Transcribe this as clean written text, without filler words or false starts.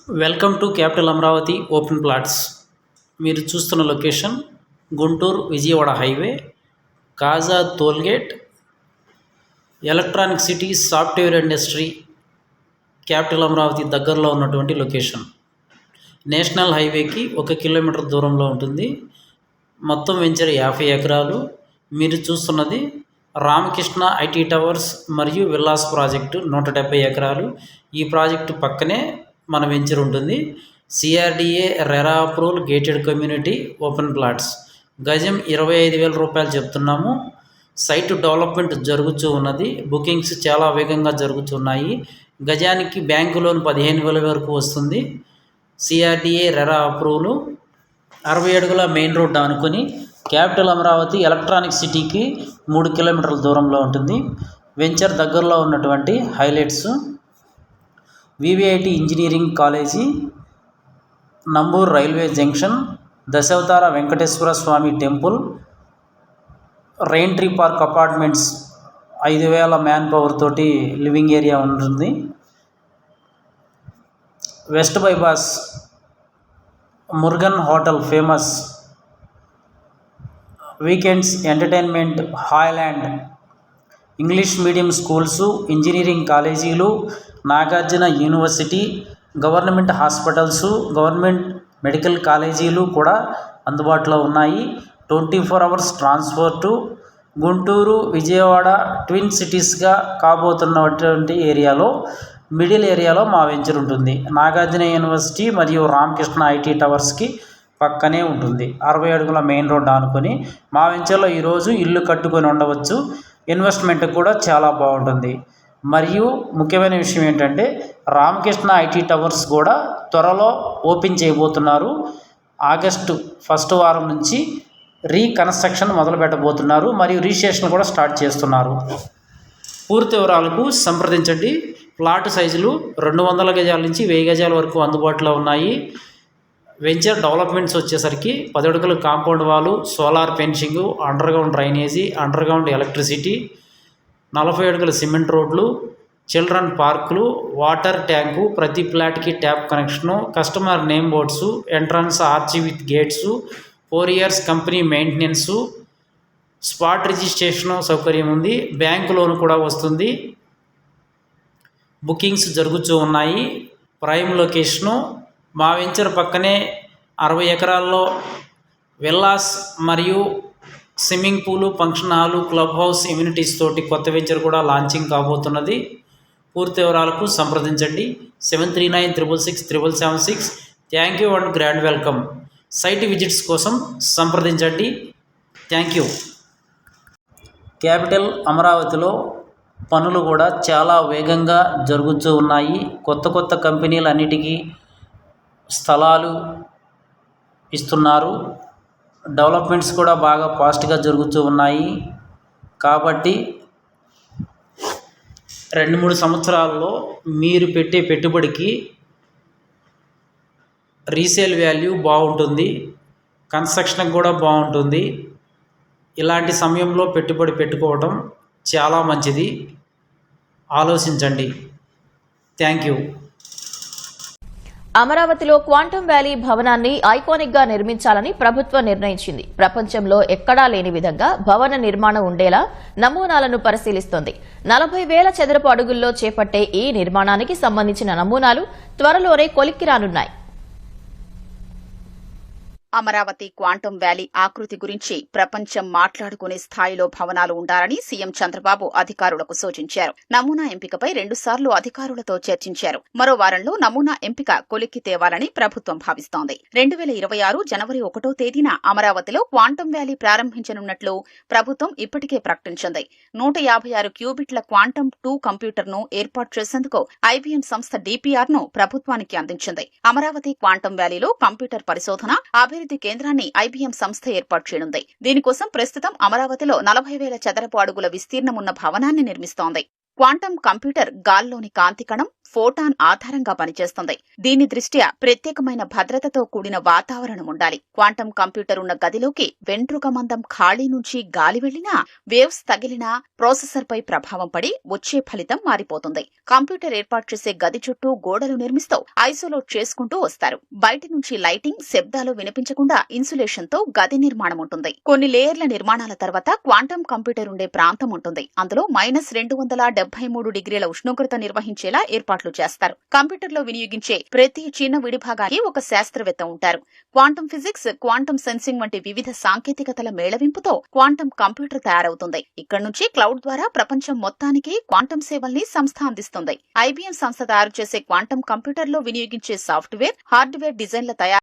Welcome to capital Amaravati open plots. మీరు చూస్తున్న location Guntur Vijayawada highway, Kaza toll gate, electronic city, software industry, capital Amaravati దగ్గరలో ఉన్నటువంటి location. National హైవేకి 1 కిలోమీటర్ దూరంలో ఉంటుంది. మొత్తం వెంచర్ 50 ఎకరాలు. మీరు చూస్తున్నది రామకృష్ణ ఐటీ టవర్స్ మరియు విల్లాస్ ప్రాజెక్టు 170 ఎకరాలు. ఈ ప్రాజెక్టు పక్కనే మన వెంచర్ ఉంటుంది. CRDA RERA approval gated community open plots. గజం 25,000 రూపాయలు చెప్తున్నాము. సైట్ డెవలప్మెంట్ జరుగుతూ ఉన్నది. బుకింగ్స్ చాలా వేగంగా జరుగుతున్నాయి. గజానికి బ్యాంకు లోన్ 15,000 వరకు వస్తుంది. CRDA RERA approval. 60 అడుగుల మెయిన్ రోడ్ అనుకుని క్యాపిటల్ అమరావతి ఎలక్ట్రానిక్ సిటీకి 3 కిలోమీటర్ల దూరంలో ఉంటుంది. వెంచర్ దగ్గరలో ఉన్నటువంటి హైలైట్స్: వివిఐటి ఇంజనీరింగ్ కాలేజీ, Namburu railway junction, Dasavatara Venkateswara Swamy temple, rain tree park apartments 5,000 man power తోటి లివింగ్ ఏరియా ఉంటుంది. West bypass Murugan hotel famous, weekends entertainment, Haailand, English medium schools, engineering కాలేజీలు, Nagarjuna university, government hospitals, government medical కాలేజీలు కూడా అందుబాటులో ఉన్నాయి. 24 hours transport. Guntur Vijayawada twin సిటీస్గా కాబోతున్నటువంటి ఏరియాలో, middle ఏరియాలో మా వెంచర్ ఉంటుంది. నాగార్జున యూనివర్సిటీ మరియు రామకృష్ణ ఐటీ టవర్స్కి పక్కనే ఉంటుంది. 60 అడుగుల మెయిన్ రోడ్ ఆనుకొని మా వెంచర్లో ఈరోజు ఇల్లు కట్టుకొని ఉండవచ్చు. ఇన్వెస్ట్మెంట్ కూడా చాలా బాగుంటుంది. మరియు ముఖ్యమైన విషయం ఏంటంటే, రామకృష్ణ ఐటీ టవర్స్ కూడా త్వరలో ఓపెన్ చేయబోతున్నారు. ఆగస్టు 1వ వారం నుంచి రీకన్స్ట్రక్షన్ మొదలు పెట్టబోతున్నారు మరియు రిజిస్ట్రేషన్ కూడా స్టార్ట్ చేస్తున్నారు. పూర్తి వివరాలకు సంప్రదించండి. ప్లాట్ సైజులు 200 గజాల నుంచి 1000 గజాల వరకు అందుబాటులో ఉన్నాయి. వెంచర్ డెవలప్మెంట్స్ వచ్చేసరికి 10 అడుగుల కాంపౌండ్ వాలు, solar fencing, underground drainage, underground electricity, 40 అడుగుల సిమెంట్ రోడ్లు, చిల్డ్రన్ పార్కులు, వాటర్ ట్యాంకు, ప్రతి ఫ్లాట్కి tap connection, customer name boards, entrance arch with gates, 4 years company maintenance, spot registration సౌకర్యం ఉంది. బ్యాంకు లోన్ కూడా వస్తుంది. బుకింగ్స్ జరుగుతూ ఉన్నాయి. Prime location. మా వెంచర్ పక్కనే 60 ఎకరాల్లో విల్లాస్ మరియు swimming pool, function hall, club house, immunities తోటి కొత్త వెంచర్ కూడా లాంచింగ్ కాబోతున్నది. పూర్తి వివరాలకు సంప్రదించండి. 7396667776. Thank you and grand welcome. Site visits కోసం సంప్రదించండి. Thank you. క్యాపిటల్ అమరావతిలో పనులు కూడా చాలా వేగంగా జరుగుతూ ఉన్నాయి. కొత్త కంపెనీలు అన్నిటికీ స్థలాలు ఇస్తున్నారు. డెవలప్మెంట్స్ కూడా బాగా ఫాస్ట్గా జరుగుతూ ఉన్నాయి. కాబట్టి 2-3 సంవత్సరాల్లో మీరు పెట్టే పెట్టుబడికి రీసేల్ వాల్యూ బాగుంటుంది. కన్స్ట్రక్షన్ కూడా బాగుంటుంది. ఇలాంటి సమయంలో పెట్టుబడి పెట్టుకోవడం చాలా మంచిది. ఆలోచించండి. Thank you. అమరావతిలో క్వాంటమ్ వ్యాలీ భవనాన్ని ఐకానిక్ గా నిర్మించాలని ప్రభుత్వం నిర్ణయించింది. ప్రపంచంలో ఎక్కడా లేని విధంగా భవన నిర్మాణం ఉండేలా నమూనాలను పరిశీలిస్తోంది. 40,000 చదరపు అడుగుల్లో చేపట్టే ఈ నిర్మాణానికి సంబంధించిన నమూనాలు త్వరలోనే కొలిక్కి రానున్నాయి. అమరావతి క్వాంటమ్ వ్యాలీ ఆకృతి గురించి ప్రపంచం మాట్లాడుకునే స్థాయిలో భవనాలు ఉండాలని సీఎం చంద్రబాబు అధికారులకు సూచించారు. నమూనా ఎంపికపై 2 సార్లు అధికారులతో చర్చించారు. మరో వారంలో నమూనా ఎంపిక కొలిక్కి తేవాలని ప్రభుత్వం భావిస్తోంది. 2026 జనవరి 1వ తేదీన అమరావతిలో క్వాంటమ్ వ్యాలీ ప్రారంభించనున్నట్లు ప్రభుత్వం ఇప్పటికే ప్రకటించింది. 156 క్యూబిట్ల క్వాంటమ్ 2 కంప్యూటర్ను ఏర్పాటు చేసేందుకు ఐబీఎం సంస్థ డీపీఆర్ ను ప్రభుత్వానికి అందించింది. అమరావతి క్వాంటమ్ వ్యాలీలో కంప్యూటర్ పరిశోధన, అభివృద్ధి కేంద్రాన్ని ఐబీఎం సంస్థ ఏర్పాటు చేయనుంది. దీనికోసం ప్రస్తుతం అమరావతిలో 40,000 చదరపు అడుగుల విస్తీర్ణమున్న భవనాన్ని నిర్మిస్తోంది. క్వాంటం కంప్యూటర్ గాల్లోని కాంతి కణం ఫోటాన్ ఆధారంగా పనిచేస్తుంది. దీని దృష్ట్యా ప్రత్యేకమైన భద్రతతో కూడిన వాతావరణం ఉండాలి. క్వాంటం కంప్యూటర్ ఉన్న గదిలోకి వెంట్రుక మందం ఖాళీ నుంచి గాలి వెళ్లినా, వేవ్స్ తగిలినా ప్రాసెసర్ పై ప్రభావం పడి వచ్చే ఫలితం మారిపోతుంది. కంప్యూటర్ ఏర్పాటు చేసే గది చుట్టూ గోడలు నిర్మిస్తూ ఐసోలేట్ చేసుకుంటూ వస్తారు. బయటి నుంచి లైటింగ్, శబ్దాలు వినిపించకుండా ఇన్సులేషన్ తో గది నిర్మాణం ఉంటుంది. కొన్ని లేయర్ల నిర్మాణాల తర్వాత క్వాంటం కంప్యూటర్ ఉండే ప్రాంతం ఉంటుంది. అందులో -273 డిగ్రీల ఉష్ణోగ్రత నిర్వహించేలా ఏర్పాట్లు చేస్తారు. కంప్యూటర్లో వినియోగించే ప్రతి చిన్న విడిభాగానికి ఒక శాస్త్రవేత్త ఉంటారు. క్వాంటం ఫిజిక్స్, క్వాంటం సెన్సింగ్ వంటి వివిధ సాంకేతికతల మేళవింపుతో క్వాంటం కంప్యూటర్ తయారవుతుంది. ఇక్కడ నుంచి క్లౌడ్ ద్వారా ప్రపంచం మొత్తానికి క్వాంటం సేవల్ని సంస్థ అందిస్తుంది. IBM సంస్థ తయారు చేసే క్వాంటం కంప్యూటర్లో వినియోగించే సాఫ్ట్వేర్, హార్డ్వేర్ డిజైన్ల తయారు